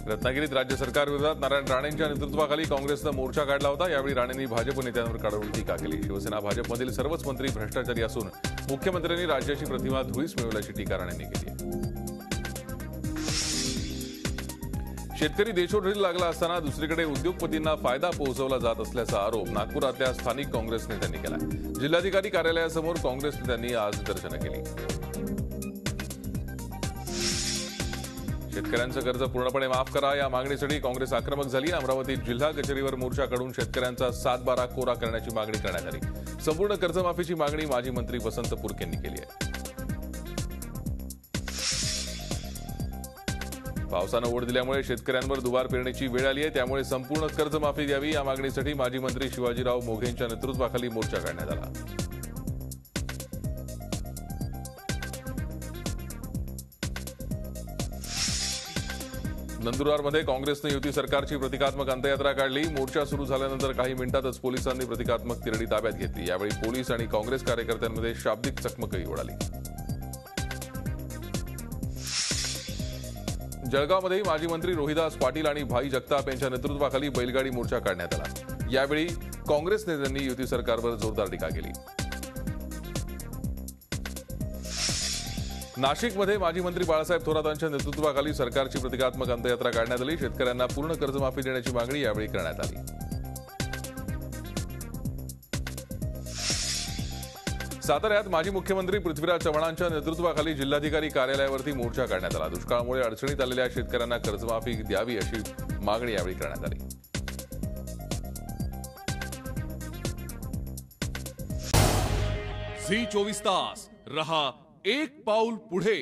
रत्नागिरीत राज्य सरकार विरोधात नारायण राणेंच्या नेतृत्वाखाली काँग्रेसनं मोर्चा काढला होता। यावेळी राणेंनी भाजप नेत्यांवर कडाडून टीका केली। शिवसेना भाजपमधील सर्वच मंत्री भ्रष्टाचारी असून मुख्यमंत्र्यांनी राज्याची प्रतिमा धुळीस मिळवल्याची टीका राणेंनी केली। शेतकरी देशोधडीला लागला असताना दुसरीकडे उद्योगपतींना फायदा पोहोचवला जात असल्याचा आरोप नागपुरातल्या स्थानिक काँग्रेस नेत्यांनी केला। जिल्हाधिकारी कार्यालयासमोर काँग्रेस नेत्यांनी आज निदर्शनं केली। शेतकऱ्यांचं कर्ज पूर्णपणे माफ करा या मागणीसाठी काँग्रेस आक्रमक झाली। अमरावतीत जिल्हा कचेरीवर मोर्चा काढून शेतकऱ्यांचा 7/12 कोरा करण्याची मागणी करण्यात आली। संपूर्ण कर्जमाफीची मागणी माजी मंत्री वसंत पुरके यांनी केली आहे। पावसानं ओढ दिल्यामुळे शेतकऱ्यांवर दुबार पेरण्याची वेळ आली आहे, त्यामुळे संपूर्ण कर्जमाफी द्यावी या मागणीसाठी माजी मंत्री शिवाजीराव मोघेंच्या नेतृत्वाखाली मोर्चा काढण्यात आला। नंदुरबारमध्ये काँग्रेसने युती सरकारची प्रतिकात्मक अंत्ययात्रा काढली। मोर्चा सुरू झाल्यानंतर काही मिनिटातच पोलिसांनी प्रतिकात्मक तिरडी ताब्यात घेतली। यावेळी पोलीस आणि काँग्रेस कार्यकर्त्यांमध्ये शाब्दिक चकमकही उडाली। जळगावमध्ये माजी मंत्री रोहिदास पाटील आणि भाई जगताप यांच्या नेतृत्वाखाली बैलगाडी मोर्चा काढण्यात आला। यावेळी काँग्रेस नेत्यांनी युती सरकारवर जोरदार टीका केली। नाशिकमध्ये माजी मंत्री बाळासाहेब थोरातांच्या नेतृत्वाखाली सरकारची प्रतिकात्मक अंत्ययात्रा काढण्यात आली। शेतकऱ्यांना पूर्ण कर्जमाफी देण्याची मागणी यावेळी करण्यात आली। साताऱ्यात माजी मुख्यमंत्री पृथ्वीराज चव्हाणांच्या नेतृत्वाखाली जिल्हाधिकारी कार्यालयावरती मोर्चा काढण्यात आला। दुष्काळामुळे अडचणीत आलेल्या शेतकऱ्यांना कर्जमाफी द्यावी अशी मागणी यावेळी करण्यात आली। झी 24 तास रहा एक पाऊल पुढे।